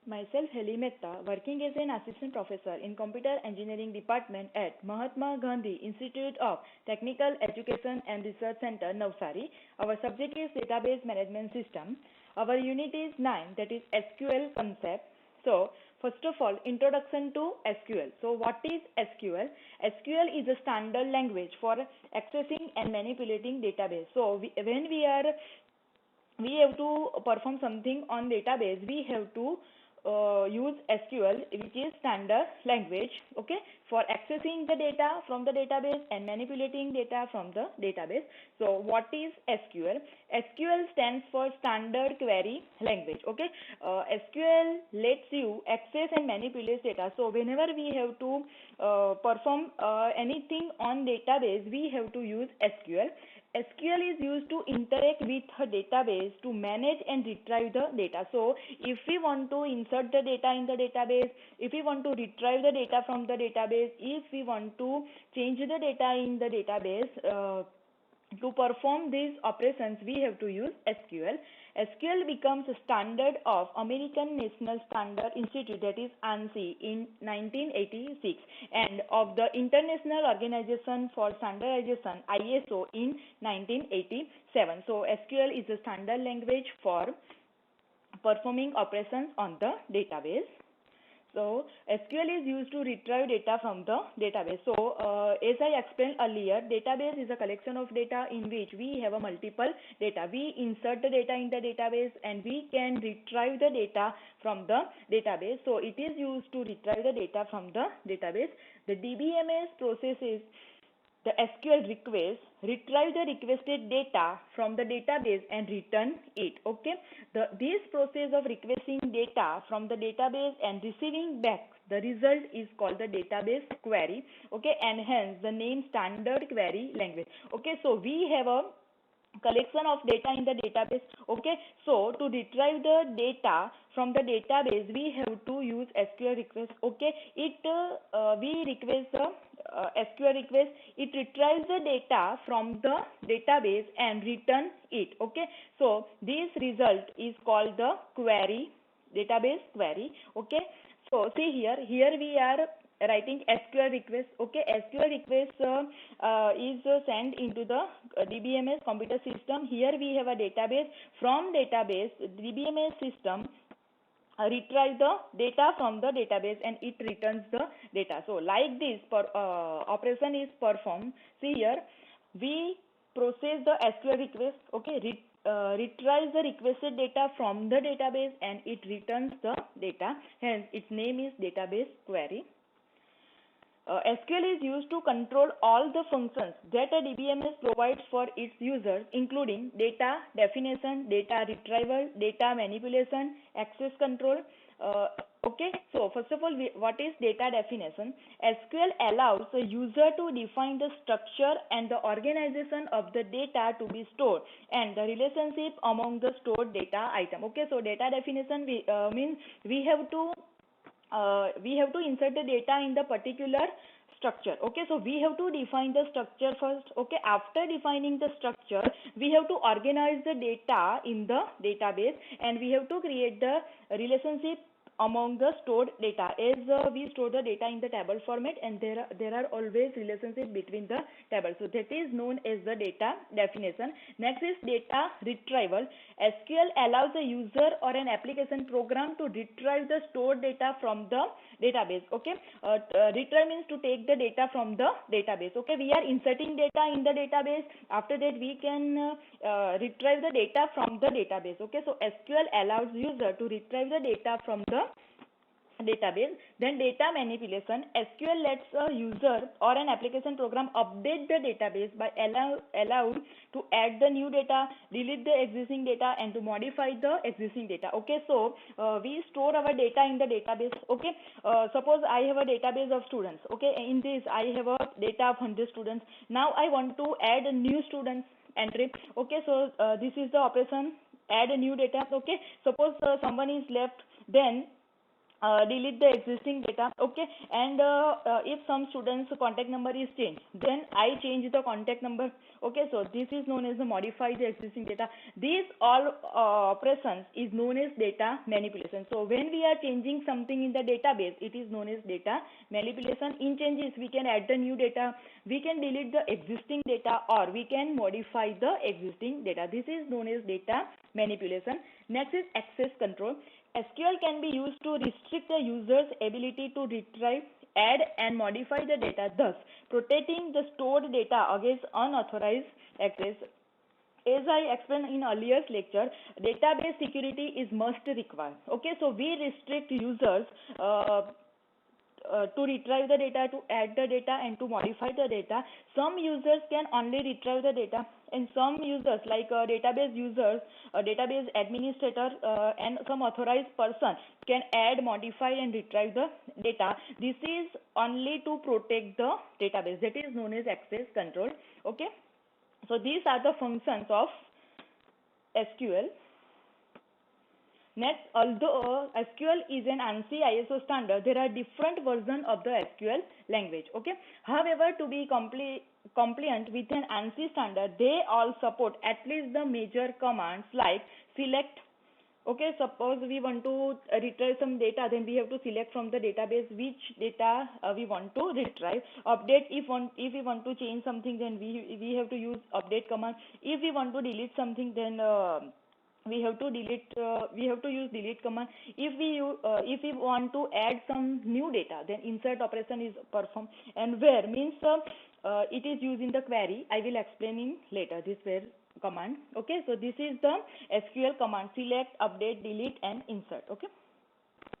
Myself, Heli Mehta, working as an assistant professor in computer engineering department at Mahatma Gandhi Institute of Technical Education and Research Center, Navsari. Our subject is database management system. Our unit is 9, that is SQL concept. So, first of all, introduction to SQL. So, what is SQL? SQL is a standard language for accessing and manipulating database. So, when we have to perform something on database, we have to use SQL, which is standard language, okay, for accessing the data from the database and manipulating data from the database. So what is SQL? SQL stands for standard query language, okay. SQL lets you access and manipulate data. So whenever we have to perform anything on database, we have to use SQL. SQL is used to interact with a database to manage and retrieve the data. So, if we want to insert the data in the database, if we want to retrieve the data from the database, if we want to change the data in the database, to perform these operations, we have to use SQL. SQL becomes a standard of American National Standard Institute, that is ANSI, in 1986, and of the International Organization for Standardization, ISO, in 1987. So SQL is a standard language for performing operations on the database. So SQL is used to retrieve data from the database. So as I explained earlier, database is a collection of data in which we have a multiple data. We insert the data in the database and we can retrieve the data from the database. So it is used to retrieve the data from the database. The DBMS processes the SQL request, retrieve the requested data from the database and return it. Okay, this process of requesting data from the database and receiving back the result is called the database query. Okay, and hence the name standard query language. Okay, so we have a collection of data in the database. Okay, so to retrieve the data from the database, we have to use SQL request. Okay, we request the SQL request, it retrieves the data from the database and return it. Okay, so this result is called the query, database query. Okay, so see here we are writing SQL request. Okay, SQL request is sent into the DBMS computer system. Here we have a database. From database, DBMS system retrieve the data from the database and it returns the data. So like this operation is performed. See here, we process the SQL request. Okay, retrieves the requested data from the database and it returns the data. Hence its name is database query. SQL is used to control all the functions that a DBMS provides for its users, including data definition, data retrieval, data manipulation, access control. Okay, so first of all, what is data definition? SQL allows the user to define the structure and the organization of the data to be stored and the relationship among the stored data item. Okay, so data definition means we have to insert the data in the particular structure. Okay, so we have to define the structure first. Okay, after defining the structure, we have to organize the data in the database and we have to create the relationship among the stored data. As we store the data in the table format and there are always relationships between the tables. So that is known as the data definition. Next is data retrieval. SQL allows a user or an application program to retrieve the stored data from the database. Okay, retrieve means to take the data from the database. Okay, we are inserting data in the database. After that we can retrieve the data from the database. Okay, so SQL allows user to retrieve the data from the database. Then data manipulation. SQL lets a user or an application program update the database by allowed to add the new data, delete the existing data and to modify the existing data. Okay, so we store our data in the database. Okay, suppose I have a database of students. Okay, in this I have a data of 100 students. Now I want to add a new students entry. Okay, so this is the operation, add a new data. Okay, suppose someone is left, then delete the existing data. Okay, and if some students contact number is changed, then I change the contact number. Okay, so this is known as the modify the existing data. These all operations is known as data manipulation. So when we are changing something in the database, it is known as data manipulation. In changes, we can add the new data, we can delete the existing data, or we can modify the existing data. This is known as data manipulation. Next is access control. SQL can be used to restrict the user's ability to retrieve, add, and modify the data, thus protecting the stored data against unauthorized access. As I explained in earlier lecture, database security is must required. Okay, so we restrict users to retrieve the data, to add the data, and to modify the data. Some users can only retrieve the data, and some users, like database users, database administrator, and some authorized person, can add, modify, and retrieve the data. This is only to protect the database. That is known as access control. Okay, so these are the functions of SQL. Next, although SQL is an ANSI ISO standard, there are different versions of the SQL language. Okay. However, to be compliant with an ANSI standard, they all support at least the major commands like select. Okay, suppose we want to retrieve some data, then we have to select from the database which data we want to retrieve. Update, if we want to change something, then we have to use update command. If we want to delete something, then we have to use delete command. If we want to add some new data, then insert operation is performed. And where means it is used in the query. I will explain in later this where command. Okay, so this is the SQL command: select, update, delete, and insert. Okay.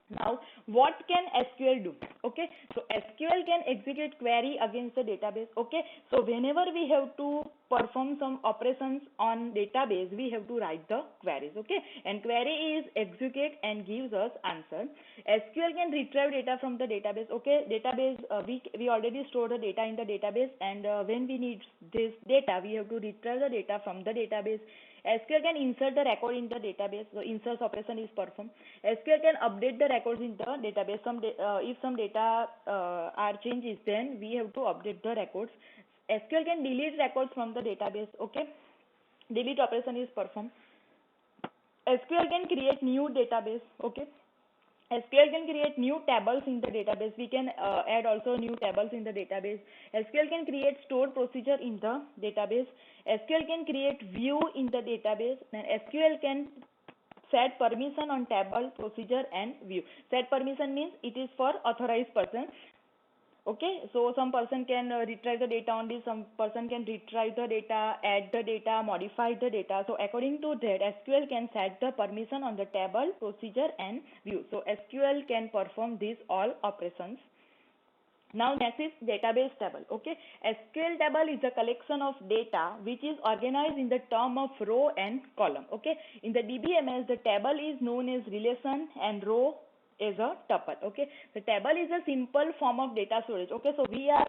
Now, what can SQL do? Okay, so SQL can execute query against the database. Okay, so whenever we have to perform some operations on database, we have to write the queries. Okay, and query is execute and gives us answer. SQL can retrieve data from the database. Okay, database, we already store the data in the database, and when we need this data, we have to retrieve the data from the database. SQL can insert the record in the database, so insert operation is performed. SQL can update the records in the database. If some data are changes, then we have to update the records. SQL can delete records from the database. Okay, delete operation is performed. SQL can create new database. Okay, SQL can create new tables in the database. We can add also new tables in the database. SQL can create stored procedure in the database. SQL can create view in the database. And SQL can set permission on table, procedure, and view. Set permission means it is for authorized person. Okay, so some person can retrieve the data only, some person can retrieve the data, add the data, modify the data. So according to that, SQL can set the permission on the table, procedure, and view. So SQL can perform these all operations. Now next is database table. Okay, SQL table is a collection of data which is organized in the term of row and column. Okay, in the DBMS, the table is known as relation and row is a tuple. Okay, the table is a simple form of data storage. Okay, so we are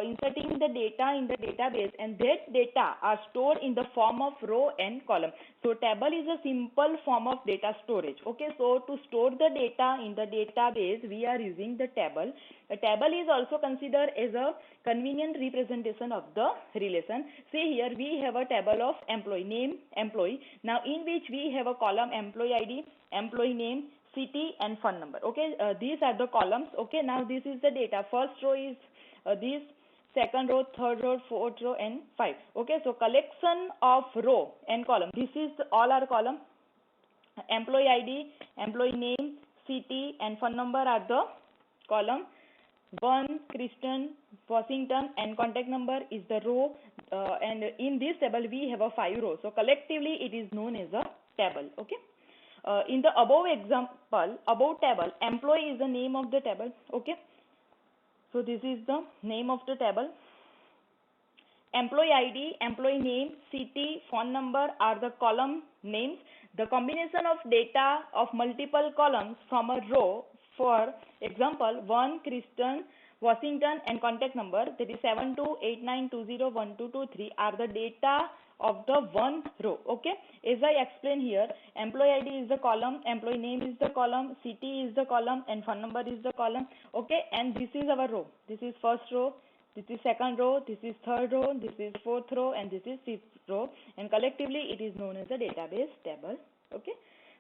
inserting the data in the database, and that data are stored in the form of row and column. So table is a simple form of data storage. Okay, so to store the data in the database, we are using the table. A table is also considered as a convenient representation of the relation. See here, we have a table of employee name, employee. Now in which we have a column employee ID, employee name, city, and phone number. Okay, these are the columns. Okay, now this is the data. First row is this, second row, third row, fourth row, and 5. Okay, so collection of row and column. This is all our column. Employee ID, employee name, city, and phone number are the column. 1, Kristen, Washington, and contact number is the row. And in this table we have a 5 rows. So collectively it is known as a table. Okay. In the above example, above table, employee is the name of the table. Okay, so this is the name of the table. Employee ID, employee name, city, phone number are the column names. The combination of data of multiple columns from a row, for example, 1, Kristen, Washington, and contact number, that is 7289201223, are the data of the one row. Okay, as I explain here, employee ID is the column, employee name is the column, city is the column, and phone number is the column. Okay, and this is our row. This is first row, this is second row, this is third row, this is fourth row, and this is fifth row, and collectively it is known as a database table. Okay,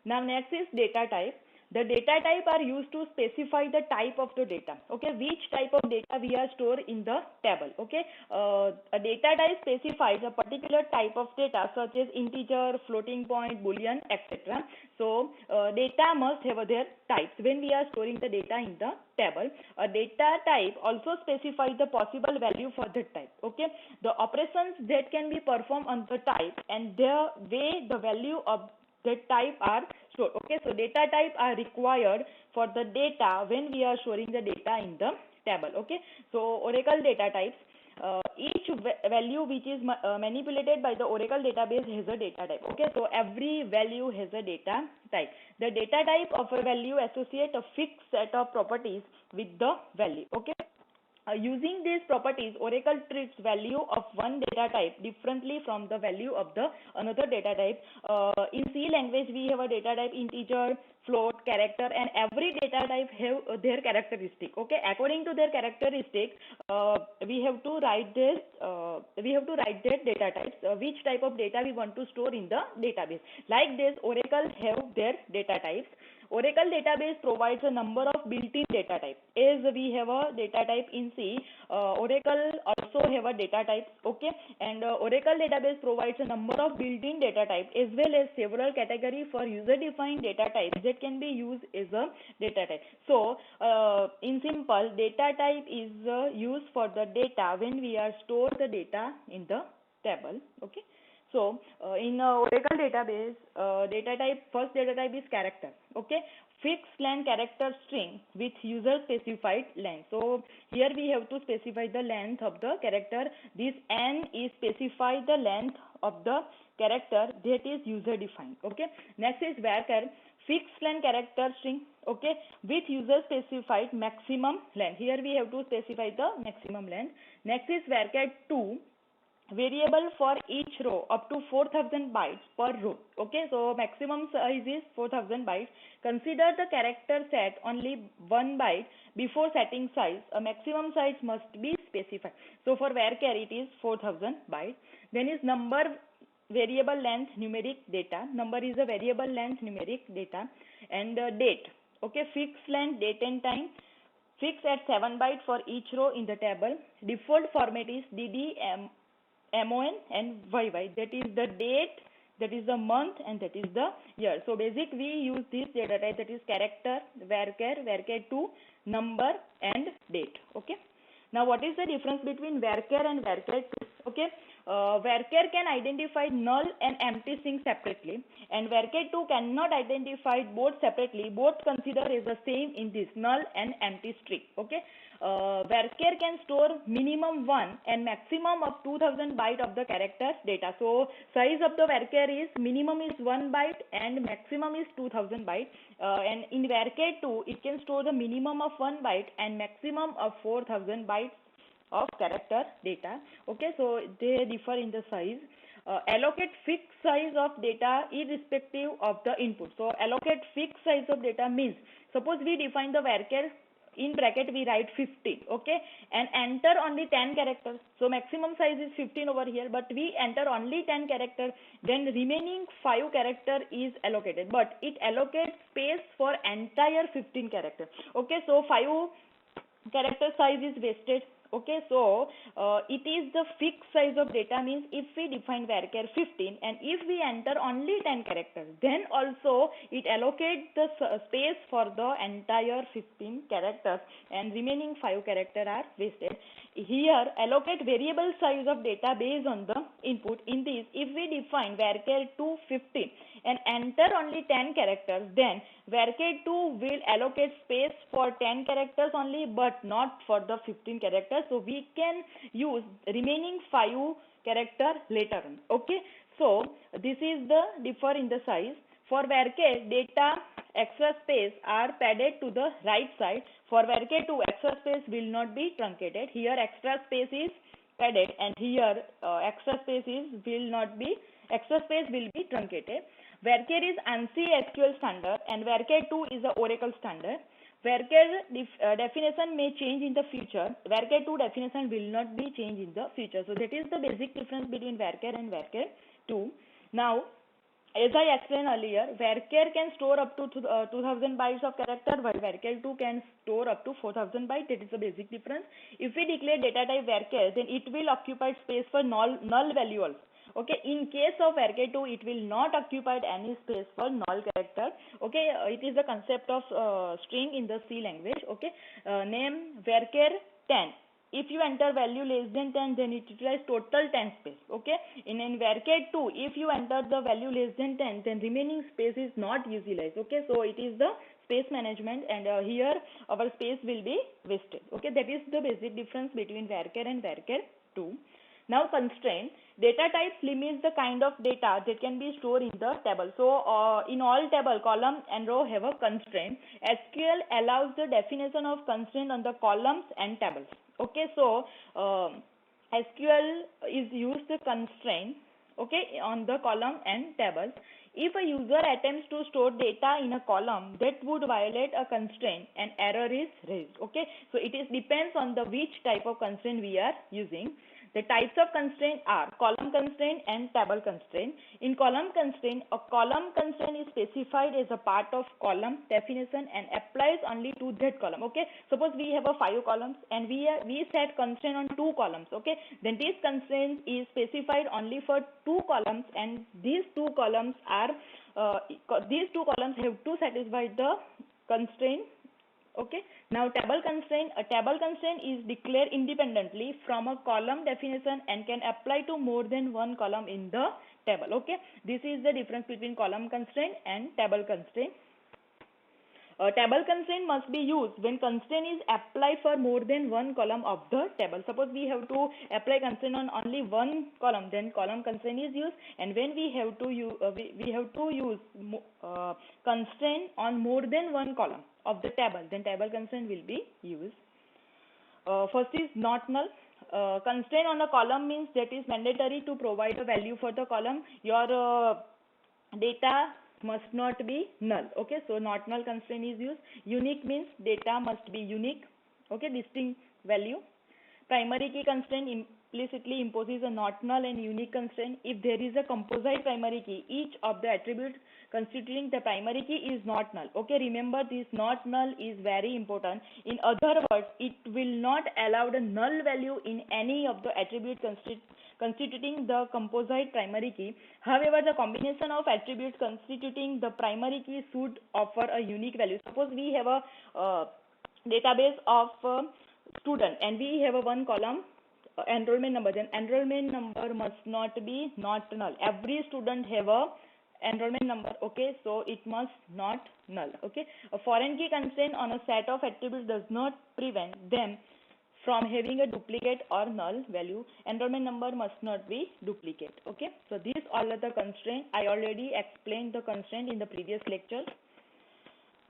now next is data type. The data type are used to specify the type of the data. Okay, which type of data we are stored in the table. Okay, a data type specifies a particular type of data such as integer, floating point, boolean, etc. So data must have their types when we are storing the data in the table. A data type also specifies the possible value for the type. Okay, the operations that can be performed on the type and the way the value of the type are stored. Okay, so data type are required for the data when we are storing the data in the table. Okay, so Oracle data types. Each value which is manipulated by the Oracle database has a data type. Okay, so every value has a data type. The data type of a value associate a fixed set of properties with the value. Okay. Using these properties, Oracle treats value of one data type differently from the value of the another data type. In C language, we have a data type integer, float, character, and every data type have their characteristic. Okay, according to their characteristic, we have to write this. We have to write their data types. Which type of data we want to store in the database. Like this, Oracle have their data types. Oracle database provides a number of built-in data types. As we have a data type in C, Oracle also have a data types. Okay, and Oracle database provides a number of built-in data types as well as several categories for user-defined data types that can be used as a data type. So, in simple, data type is used for the data when we are store the data in the table. Okay. So, in Oracle database, first data type is character. Okay, fixed length character string with user specified length. So, here we have to specify the length of the character. This n is specify the length of the character that is user defined. Okay, next is varchar, fixed length character string. Okay, with user specified maximum length. Here we have to specify the maximum length. Next is varchar 2, variable for each row up to 4000 bytes per row. Okay, so maximum size is 4000 bytes. Consider the character set only 1 byte before setting size. A maximum size must be specified. So for varchar it is 4000 bytes. Then is number, variable length, numeric data. Number is a variable length numeric data. And date. Okay, fixed length, date and time. Fixed at 7 bytes for each row in the table. Default format is DD, MON and YY. That is the date, that is the month, and that is the year. So basic we use this data type, that is character, varchar 2, number and date. Okay. Now what is the difference between varchar and varchar 2? Okay. Varchar can identify null and empty string separately, and varchar 2 cannot identify both separately. Both considered as the same in this null and empty string. Okay. Varchar can store minimum 1 and maximum of 2000 byte of the character data. So size of the varchar is minimum is 1 byte and maximum is 2000 byte. And in varchar 2 it can store the minimum of 1 byte and maximum of 4000 bytes of character data. Okay, so they differ in the size. Allocate fixed size of data irrespective of the input. So allocate fixed size of data means, suppose we define the varchar, in bracket we write 15, okay, and enter only 10 characters. So maximum size is 15 over here, but we enter only 10 characters, then remaining 5 character is allocated, but it allocates space for entire 15 characters. Okay, so 5 character size is wasted. Okay, so it is the fixed size of data means if we define varchar 15 and if we enter only 10 characters, then also it allocates the space for the entire 15 characters and remaining 5 characters are wasted. Here allocate variable size of data based on the input. In this, if we define varchar 2 15 and enter only 10 characters, then varchar 2 will allocate space for 10 characters only but not for the 15 characters. So we can use remaining 5 character later on. Okay, so this is the differ in the size. For varchar, data extra space are padded to the right side. For varchar 2, extra space will not be truncated. Here extra space is added, and here extra space will be truncated. Varchar is ANSI SQL standard and Varchar 2 is the Oracle standard. Varchar definition may change in the future. Varchar 2 definition will not be changed in the future. So that is the basic difference between Varchar and Varchar 2. Now, as I explained earlier, Varchar can store up to 2000 bytes of character, while Varchar 2 can store up to 4000 bytes. That is the basic difference. If we declare data type Varchar, then it will occupy space for null value also. Okay, in case of Varchar 2, it will not occupy any space for null character. Okay, it is the concept of string in the C language. Okay, name Varchar 10. If you enter value less than 10, then it utilizes total 10 space. Okay, in Varchar 2, if you enter the value less than 10, then remaining space is not utilized. Okay, so it is the space management, and here our space will be wasted. Okay, that is the basic difference between Varchar and Varchar 2. Now, constraint. Data types limits the kind of data that can be stored in the table. So, in all table, column and row have a constraint. SQL allows the definition of constraint on the columns and tables. Okay, so SQL is used to constraint, okay, on the column and tables. If a user attempts to store data in a column, that would violate a constraint and error is raised. Okay, so it is depends on the which type of constraint we are using. The types of constraint are column constraint and table constraint. In column constraint, a column constraint is specified as a part of column definition and applies only to that column. Okay, suppose we have a 5 columns and we set constraint on 2 columns. Okay, then this constraint is specified only for 2 columns, and these 2 columns have to satisfy the constraint. Okay, now table constraint. A table constraint is declared independently from a column definition and can apply to more than one column in the table. Okay, this is the difference between column constraint and table constraint. Table constraint must be used when constraint is applied for more than one column of the table. Suppose we have to apply constraint on only one column, then column constraint is used, and when we have to use constraint on more than one column of the table, then table constraint will be used. First is not null. Constraint on a column means that is mandatory to provide a value for the column. Your data must not be null. Okay, so not null constraint is used. Unique means data must be unique. Okay, distinct value. Primary key constraint implicitly imposes a not null and unique constraint. If there is a composite primary key, each of the attributes constituting the primary key is not null. Okay, remember this not null is very important. In other words, it will not allow the null value in any of the attributes constituting the composite primary key. However, the combination of attributes constituting the primary key should offer a unique value. Suppose we have a database of student and we have a one column enrollment number, then enrollment number must not be not null. Every student have a enrollment number. Okay, so it must not null. Okay, a foreign key constraint on a set of attributes does not prevent them from having a duplicate or null value. Enrollment number must not be duplicate. Okay, so these all are the constraints. I already explained the constraint in the previous lecture.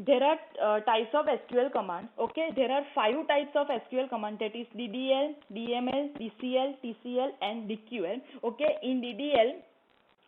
There are types of SQL commands. Okay, there are 5 types of SQL command, that is DDL, DML, DCL, TCL and DQL. Okay, in DDL,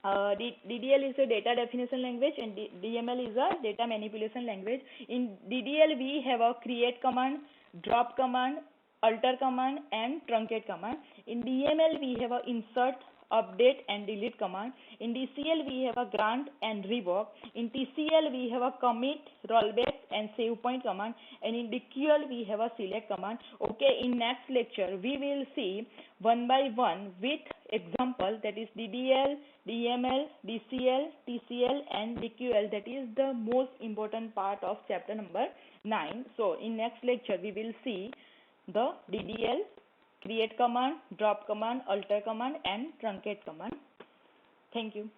DDL is a data definition language and DML is a data manipulation language. In DDL, we have a create command, drop command, alter command and truncate command. In DML, we have a insert, update and delete command. In DCL, we have a grant and revoke. In TCL, we have a commit, rollback and save point command. And in DQL, we have a select command. Okay, in next lecture, we will see one by one with example, that is DDL, DML, DCL, TCL and DQL. That is the most important part of chapter number 9. So in next lecture, we will see the DDL, create command, drop command, alter command and truncate command. Thank you.